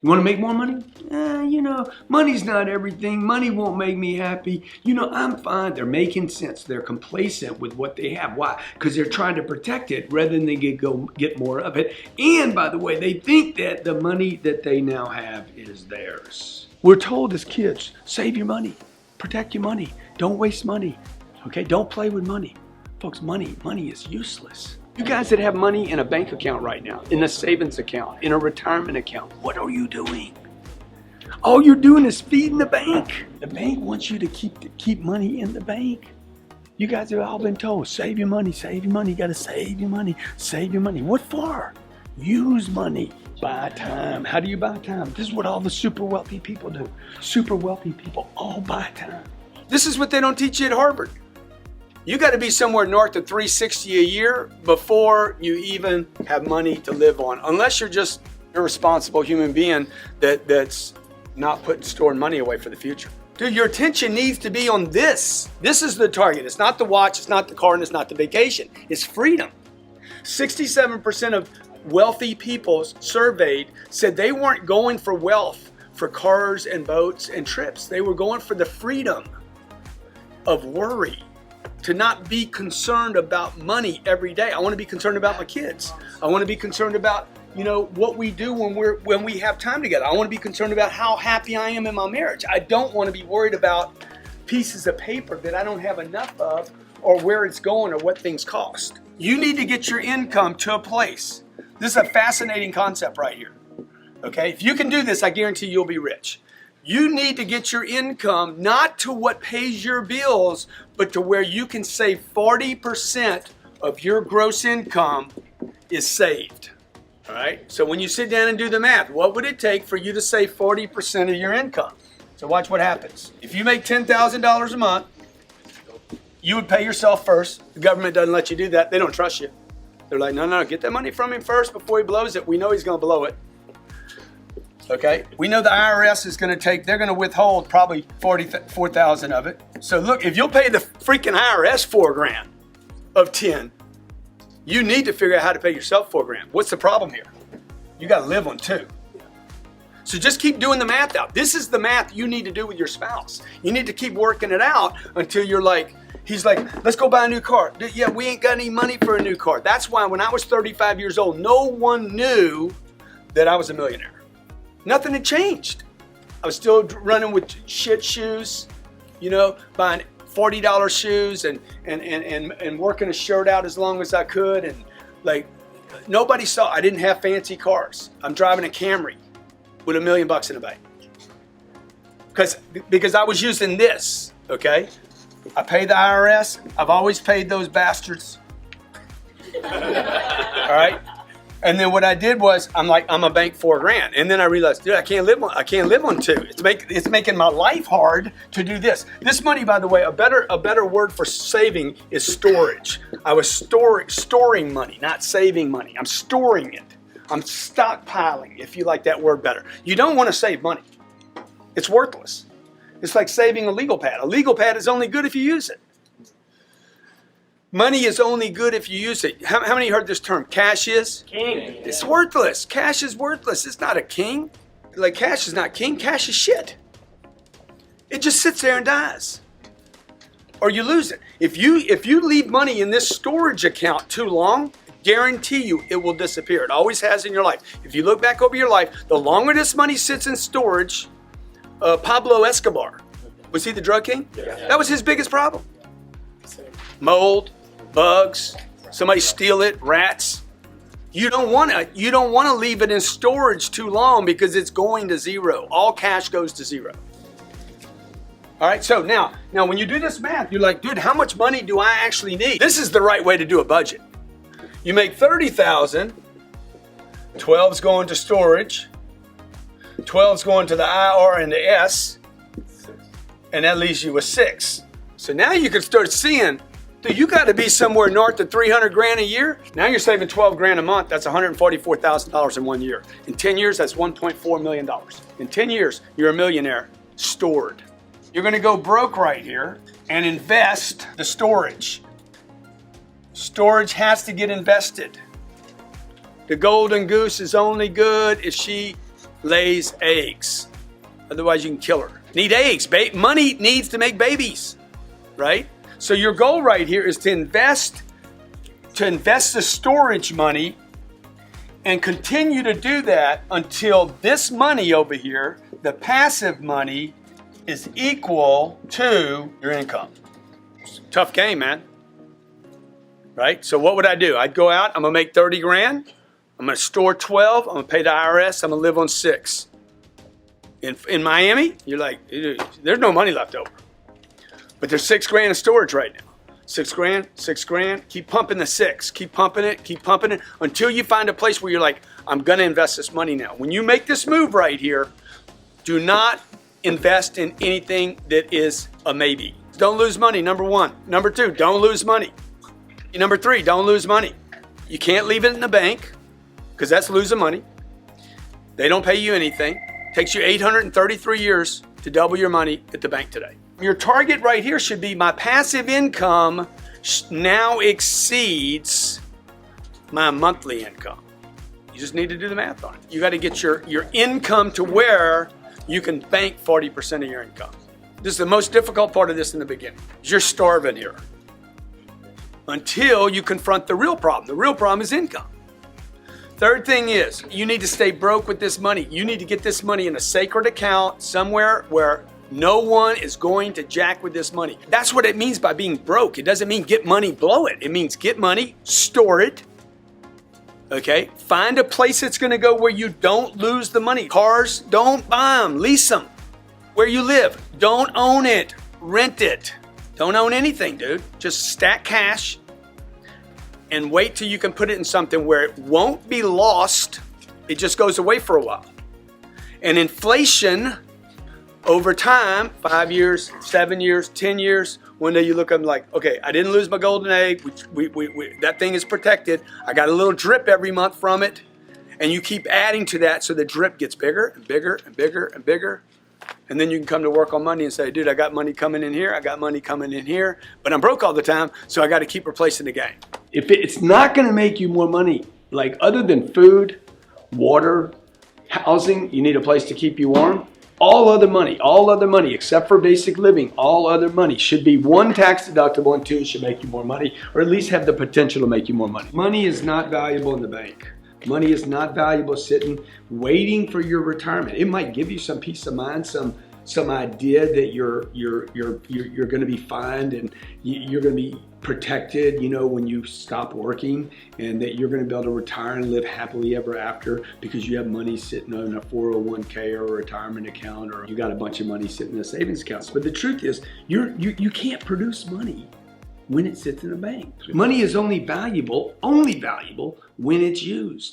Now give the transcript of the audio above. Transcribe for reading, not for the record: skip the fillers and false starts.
You want to make more money? Money's not everything. Money won't make me happy. I'm fine. They're making sense. They're complacent with what they have. Why? Because they're trying to protect it rather than they get more of it. And by the way, they think that the money that they now have is theirs. We're told as kids, save your money, protect your money, don't waste money. Okay, don't play with money. Folks, money is useless. You guys that have money in a bank account right now, in a savings account, in a retirement account, what are you doing? All you're doing is feeding the bank. The bank wants you to keep money in the bank. You guys have all been told, save your money, you gotta save your money. What for? Use money. Buy time. How do you buy time? This is what all the super wealthy people do. Super wealthy people all buy time. This is what they don't teach you at Harvard. You got to be somewhere north of $360 a year before you even have money to live on, unless you're just an irresponsible human being that's not storing money away for the future. Dude, your attention needs to be on this. This is the target. It's not the watch, it's not the car, and it's not the vacation. It's freedom. 67% of wealthy people surveyed said they weren't going for wealth, for cars and boats and trips. They were going for the freedom of worry. To not be concerned about money every day. I want to be concerned about my kids. I want to be concerned about, what we do when we have time together. I want to be concerned about how happy I am in my marriage. I don't want to be worried about pieces of paper that I don't have enough of, or where it's going, or what things cost. You need to get your income to a place. This is a fascinating concept right here. Okay? If you can do this, I guarantee you'll be rich. You need to get your income not to what pays your bills, but to where you can save 40% of your gross income is saved. All right? So when you sit down and do the math, what would it take for you to save 40% of your income? So watch what happens. If you make $10,000 a month, you would pay yourself first. The government doesn't let you do that. They don't trust you. They're like, no, get that money from him first before he blows it. We know he's going to blow it. Okay, we know the IRS is going to they're going to withhold probably $44,000 of it. So look, if you'll pay the freaking IRS $4,000 of 10, you need to figure out how to pay yourself $4,000. What's the problem here? You got to live on 2. So just keep doing the math out. This is the math you need to do with your spouse. You need to keep working it out until you're like, he's like, let's go buy a new car. Yeah, we ain't got any money for a new car. That's why when I was 35 years old, no one knew that I was a millionaire. Nothing had changed. I was still running with shit shoes, buying $40 shoes and working a shirt out as long as I could. And like, nobody saw, I didn't have fancy cars. I'm driving a Camry with $1 million in the bank. Because I was using this, okay? I pay the IRS. I've always paid those bastards. All right? And then what I did was, I'm a bank $4,000, and then I realized, dude, I can't live on 2. It's making my life hard to do this. This money, by the way, a better word for saving is storage. I was storing money, not saving money. I'm storing it. I'm stockpiling, if you like that word better. You don't want to save money. It's worthless. It's like saving a legal pad. A legal pad is only good if you use it. Money is only good if you use it. How many heard this term? Cash is? King. It's worthless. Cash is worthless. It's not a king. Like, cash is not king. Cash is shit. It just sits there and dies. Or you lose it. If you leave money in this storage account too long, guarantee you it will disappear. It always has in your life. If you look back over your life, the longer this money sits in storage, Pablo Escobar, was he the drug king? Yeah. That was his biggest problem. Mold, bugs, somebody steal it, rats. You don't want to leave it in storage too long because it's going to zero. All cash goes to zero. All right, so now when you do this math, you're like, dude, how much money do I actually need? This is the right way to do a budget. You make $30,000, 12's going to storage, 12's going to the IR and the S, and that leaves you with 6. So now you can start seeing, dude, you got to be somewhere north of $300,000 a year. Now you're saving $12,000 a month. That's $144,000 in 1 year. In 10 years, that's $1.4 million. In 10 years, you're a millionaire stored. You're going to go broke right here and invest the storage. Storage has to get invested. The golden goose is only good if she lays eggs. Otherwise, you can kill her. Need eggs. Money needs to make babies, right? So your goal right here is to invest the storage money and continue to do that until this money over here, the passive money, is equal to your income. Tough game, man. Right? So what would I do? I'd go out, I'm gonna make 30 grand, I'm gonna store 12, I'm gonna pay the IRS, I'm gonna live on 6. In Miami, you're like, there's no money left over. But there's 6 grand in storage right now. 6 grand, 6 grand, keep pumping the 6, keep pumping it until you find a place where you're like, I'm gonna invest this money now. When you make this move right here, do not invest in anything that is a maybe. Don't lose money, number 1. Number 2, don't lose money. Number 3, don't lose money. You can't leave it in the bank because that's losing money. They don't pay you anything. It takes you 833 years to double your money at the bank today. Your target right here should be my passive income now exceeds my monthly income. You just need to do the math on it. You got to get your income to where you can bank 40% of your income. This is the most difficult part of this in the beginning. You're starving here until you confront the real problem. The real problem is income. Third thing is you need to stay broke with this money. You need to get this money in a sacred account somewhere where no one is going to jack with this money. That's what it means by being broke. It doesn't mean get money, blow it. It means get money, store it. Okay, find a place that's gonna go where you don't lose the money. Cars, don't buy them, lease them. Where you live, don't own it, rent it. Don't own anything, dude. Just stack cash and wait till you can put it in something where it won't be lost. It just goes away for a while. And inflation over time, 5 years, 7 years, 10 years, one day you look up and like, okay, I didn't lose my golden egg. That thing is protected. I got a little drip every month from it. And you keep adding to that so the drip gets bigger and bigger and bigger and bigger. And then you can come to work on Monday and say, dude, I got money coming in here. I got money coming in here. But I'm broke all the time, so I got to keep replacing the game. If it's not going to make you more money, like other than food, water, housing, you need a place to keep you warm. All other money, except for basic living, all other money should be 1, tax deductible, and 2, it should make you more money, or at least have the potential to make you more money. Money is not valuable in the bank. Money is not valuable sitting, waiting for your retirement. It might give you some peace of mind, some idea that you're going to be fine and you're going to be protected, you know, when you stop working, and that you're going to be able to retire and live happily ever after because you have money sitting on a 401k or a retirement account, or you got a bunch of money sitting in a savings account. But the truth is, you can't produce money when it sits in a bank. Money is only valuable when it's used.